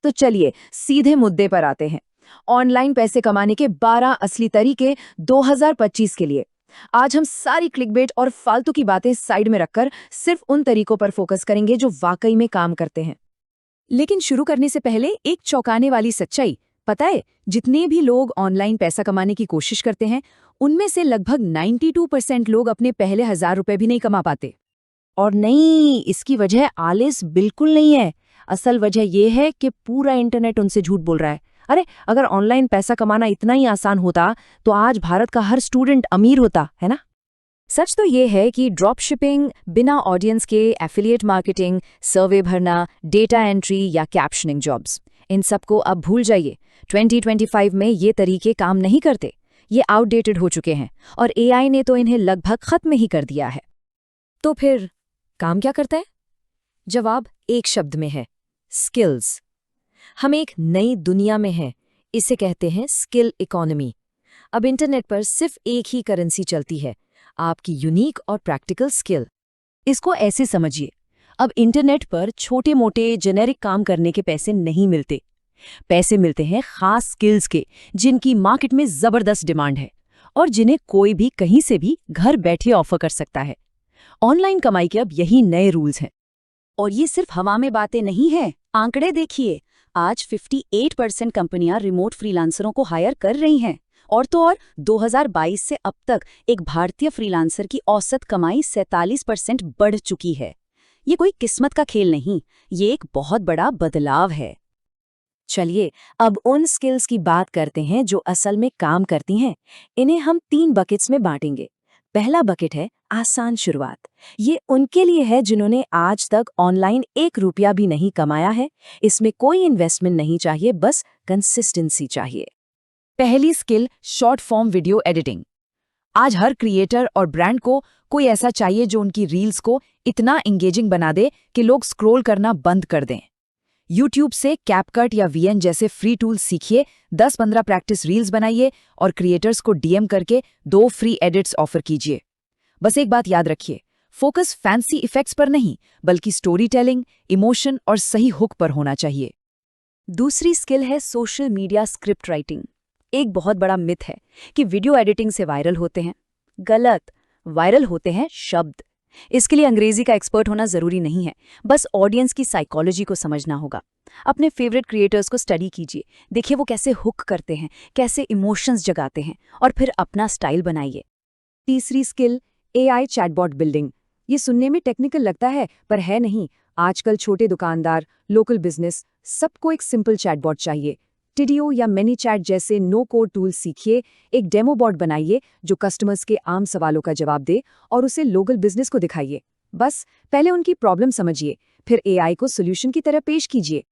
तो चलिए सीधे मुद्दे पर आते हैं। ऑनलाइन पैसे कमाने के 12 असली तरीके 2025 के लिए। आज हम सारी क्लिकबेट और फालतू की बातें साइड में रखकर सिर्फ उन तरीकों पर फोकस करेंगे जो वाकई में काम करते हैं। लेकिन शुरू करने से पहले एक चौंकाने वाली सच्चाई, पता है, जितने भी लोग ऑनलाइन पैसा कमाने की कोशिश करते हैं उनमें से लगभग 92% लोग अपने पहले 1000 रुपए भी नहीं कमा पाते। और नहीं, इसकी वजह आलस बिल्कुल नहीं है। असल वजह यह है कि पूरा इंटरनेट उनसे झूठ बोल रहा है। अरे, अगर ऑनलाइन पैसा कमाना इतना ही आसान होता तो आज भारत का हर स्टूडेंट अमीर होता, है ना? सच तो ये है कि ड्रॉप शिपिंग, बिना ऑडियंस के एफिलिएट मार्केटिंग, सर्वे भरना, डेटा एंट्री या कैप्शनिंग जॉब्स, इन सबको अब भूल जाइए। 2025 में ये तरीके काम नहीं करते। ये आउटडेटेड हो चुके हैं और एआई ने तो इन्हें लगभग खत्म ही कर दिया है। तो फिर काम क्या करता है? जवाब एक शब्द में है, स्किल्स। हम एक नई दुनिया में हैं, इसे कहते हैं स्किल इकोनॉमी। अब इंटरनेट पर सिर्फ एक ही करेंसी चलती है, आपकी यूनिक और प्रैक्टिकल स्किल। इसको ऐसे समझिए, अब इंटरनेट पर छोटे मोटे जेनेरिक काम करने के पैसे नहीं मिलते। पैसे मिलते हैं खास स्किल्स के, जिनकी मार्केट में जबरदस्त डिमांड है और जिन्हें कोई भी कहीं से भी घर बैठे ऑफर कर सकता है। ऑनलाइन कमाई के अब यही नए रूल्स हैं। और ये सिर्फ हवा में बातें नहीं हैं, आंकड़े देखिए। आज 58% कंपनियां रिमोट फ्रीलांसरों को हायर कर रही हैं। और तो और 2022 से अब तक एक भारतीय फ्रीलांसर की औसत कमाई 47% बढ़ चुकी है। ये कोई किस्मत का खेल नहीं, ये एक बहुत बड़ा बदलाव है। चलिए अब उन स्किल्स की बात करते हैं जो असल में काम करती हैं। इन्हें हम 3 बकेट्स में बांटेंगे। पहला बकेट है आसान शुरुआत। ये उनके लिए है जिन्होंने आज तक ऑनलाइन 1 रुपया भी नहीं कमाया है। इसमें कोई इन्वेस्टमेंट नहीं चाहिए, बस कंसिस्टेंसी चाहिए। पहली skill, short form video editing. आज हर क्रिएटर और ब्रांड को कोई ऐसा चाहिए जो उनकी रील्स को इतना एंगेजिंग बना दे कि लोग स्क्रॉल करना बंद कर दें। यूट्यूब से कैपकट या वीएन जैसे फ्री टूल्स सीखिए, 10-15 प्रैक्टिस रील्स बनाइए और क्रिएटर्स को डीएम करके 2 फ्री एडिट्स ऑफर कीजिए। बस एक बात याद रखिए, फोकस फैंसी इफेक्ट्स पर नहीं, बल्कि स्टोरी टेलिंग, इमोशन और सही हुक पर होना चाहिए। दूसरी स्किल है सोशल मीडिया स्क्रिप्ट राइटिंग। एक बहुत बड़ा मिथ है कि वीडियो एडिटिंग से वायरल होते हैं। गलत, वायरल होते हैं शब्द। इसके लिए अंग्रेजी का एक्सपर्ट होना जरूरी नहीं है, बस ऑडियंस की साइकोलॉजी को समझना होगा। अपने फेवरेट क्रिएटर्स को स्टडी कीजिए, देखिए वो कैसे हुक करते हैं, कैसे इमोशंस जगाते हैं, और फिर अपना स्टाइल बनाइए। तीसरी स्किल, एआई चैटबॉट बिल्डिंग। ये सुनने में टेक्निकल लगता है, पर है नहीं। आजकल छोटे दुकानदार, लोकल बिजनेस, सबको एक सिंपल चैटबॉट चाहिए। टिडियो या मिनी चैट जैसे नो कोड टूल सीखिए, एक डेमो बॉट बनाइए जो कस्टमर्स के आम सवालों का जवाब दे और उसे लोकल बिजनेस को दिखाइए। बस पहले उनकी प्रॉब्लम समझिए, फिर एआई को सॉल्यूशन की तरह पेश कीजिए।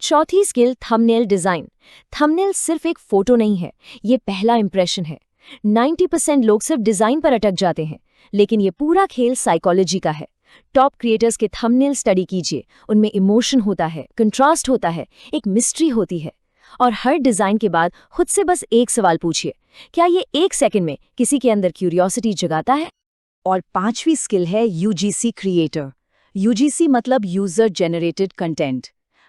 चौथी स्किल, थंबनेल डिजाइन। थंबनेल सिर्फ एक फोटो नहीं है, ये पहला इंप्रेशन है। 90% लोग सिर्फ डिजाइन पर अटक जाते हैं, लेकिन ये पूरा खेल साइकोलॉजी का है। टॉप क्रिएटर्स के थंबनेल स्टडी कीजिए, उनमें इमोशन होता है, कंट्रास्ट होता है, एक मिस्ट्री होती है। और हर डिजाइन के बाद खुद से बस एक सवाल पूछिए, क्या ये 1 सेकंड में किसी के अंदर क्यूरियोसिटी जगाता है? और 5वीं स्किल है यूजीसी क्रिएटर। यूजीसी मतलब यूजर जेनरेटेड कंटेंट।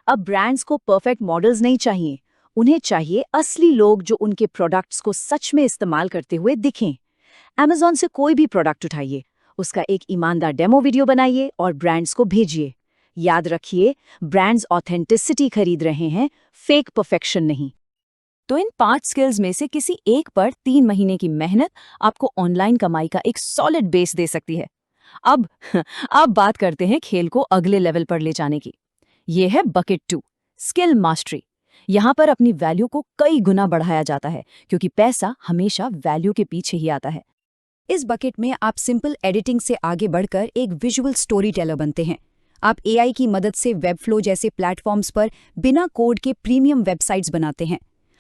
अब ब्रांड्स को परफेक्ट मॉडल्स नहीं चाहिए, उन्हें चाहिए असली लोग जो उनके प्रोडक्ट्स को सच में इस्तेमाल करते हुए दिखें। Amazon से कोई भी प्रोडक्ट उठाइए, उसका एक ईमानदार डेमो वीडियो बनाइए और ब्रांड्स को भेजिए। याद रखिए, ब्रांड्स ऑथेंटिसिटी खरीद रहे हैं, फेक परफेक्शन नहीं। तो इन 5 स्किल्स में से किसी एक पर 3 महीने की मेहनत आपको ऑनलाइन कमाई का एक सॉलिड बेस दे सकती है। अब अब बात करते हैं खेल को अगले लेवल पर ले जाने की। ये है बकेट 2, स्किल मास्टरी। यहाँ पर अपनी वैल्यू को कई गुना बढ़ाया जाता है, क्योंकि पैसा हमेशा वैल्यू के पीछे ही आता है। इस बकेट में आप सिंपल एडिटिंग से आगे बढ़कर एक विजुअल स्टोरी टेलर बनते हैं। आप एआई की मदद से वेबफ्लो जैसे प्लेटफॉर्म्स पर बिना कोड के प्रीमियम वेबसाइट्स बनाते हैं।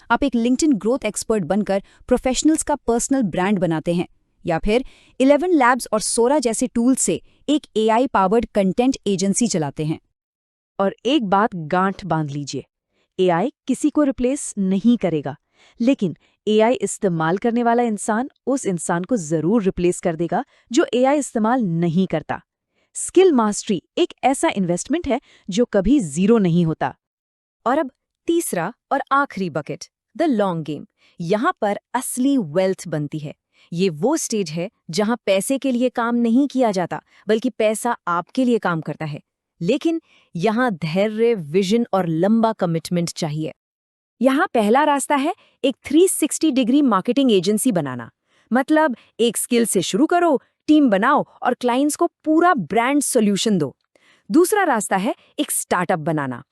आप एक लिंक्डइन ग्रोथ एक्सपर्ट बनकर प्रोफेशनल्स का पर्सनल ब्रांड बनाते हैं। या फिर 11 लैब्स और सोरा जैसे टूल्स से एक एआई पावर्ड कंटेंट एजेंसी चलाते हैं। और एक बात गांठ बांध लीजिए, एआई किसी को रिप्लेस नहीं करेगा, लेकिन एआई इस्तेमाल करने वाला इंसान उस इंसान को जरूर रिप्लेस कर देगा जो एआई इस्तेमाल नहीं करता। स्किल मास्टरी एक ऐसा इन्वेस्टमेंट है जो कभी जीरो नहीं होता। और अब तीसरा और आखिरी बकेट, द लॉन्ग गेम। यहाँ पर असली वेल्थ बनती है। ये वो स्टेज है जहाँ पैसे के लिए काम नहीं किया जाता, बल्कि पैसा आपके लिए काम करता है। लेकिन यहाँ धैर्य, विजन और लंबा कमिटमेंट चाहिए। यहाँ पहला रास्ता है एक 360 डिग्री मार्केटिंग एजेंसी बनाना। मतलब एक स्किल से शुरू करो, टीम बनाओ और क्लाइंट्स को पूरा ब्रांड सॉल्यूशन दो। दूसरा रास्ता है एक स्टार्टअप बनाना।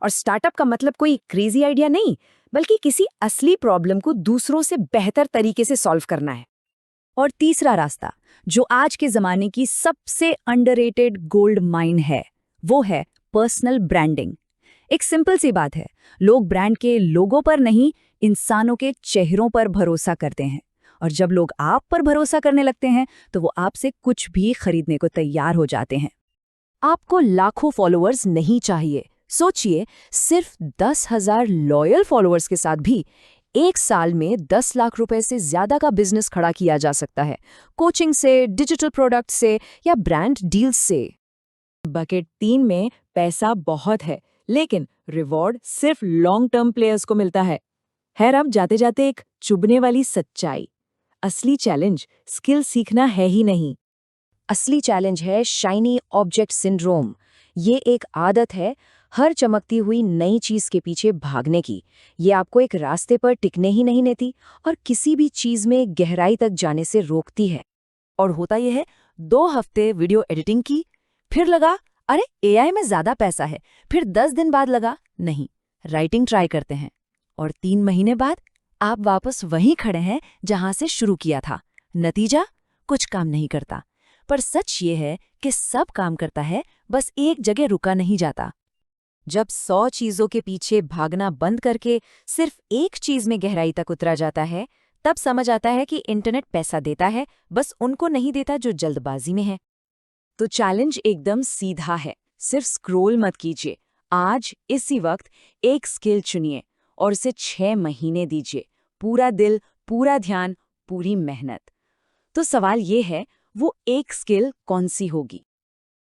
और स्टार्टअप का मतलब कोई क्रेजी आइडिया नहीं, बल्कि किसी असली प्रॉब्लम को दूसरों से बेहतर तरीके से सॉल्व करना है। और तीसरा रास्ता, जो आज के जमाने की सबसे अंडररेटेड गोल्ड माइन है, वो है पर्सनल ब्रांडिंग। एक सिंपल सी बात है, लोग ब्रांड के लोगों पर नहीं, इंसानों के चेहरों पर भरोसा करते हैं। और जब लोग आप पर भरोसा करने लगते हैं तो वो आपसे कुछ भी खरीदने को तैयार हो जाते हैं। आपको लाखों फॉलोअर्स नहीं चाहिए। सोचिए, सिर्फ 10,000 लॉयल फॉलोअर्स के साथ भी 1 साल में 10 लाख रुपए से ज्यादा का बिजनेस खड़ा किया जा सकता है। कोचिंग से, डिजिटल प्रोडक्ट से या ब्रांड डील्स से। बकेट 3 में पैसा बहुत है, लेकिन रिवॉर्ड सिर्फ लॉन्ग टर्म प्लेयर्स को मिलता है। अब जाते जाते एक चुभने वाली सच्चाई, असली चैलेंज स्किल सीखना है ही नहीं। असली चैलेंज है शाइनी ऑब्जेक्ट सिंड्रोम। ये एक आदत है हर चमकती हुई नई चीज के पीछे भागने की। ये आपको एक रास्ते पर टिकने ही नहीं देती और किसी भी चीज में गहराई तक जाने से रोकती है। और होता यह है, 2 हफ्ते वीडियो एडिटिंग की, फिर लगा अरे एआई में ज्यादा पैसा है। फिर 10 दिन बाद लगा नहीं, राइटिंग ट्राई करते हैं। और 3 महीने बाद आप वापस वहीं खड़े हैं जहां से शुरू किया था। नतीजा, कुछ काम नहीं करता। पर सच ये है कि सब काम करता है, बस एक जगह रुका नहीं जाता। जब 100 चीजों के पीछे भागना बंद करके सिर्फ एक चीज में गहराई तक उतरा जाता है, तब समझ आता है कि इंटरनेट पैसा देता है, बस उनको नहीं देता जो जल्दबाजी में है। तो चैलेंज एकदम सीधा है, सिर्फ स्क्रॉल मत कीजिए। आज इसी वक्त एक स्किल चुनिए और उसे 6 महीने दीजिए। पूरा दिल, पूरा ध्यान, पूरी मेहनत। तो सवाल ये है, वो एक स्किल कौन सी होगी?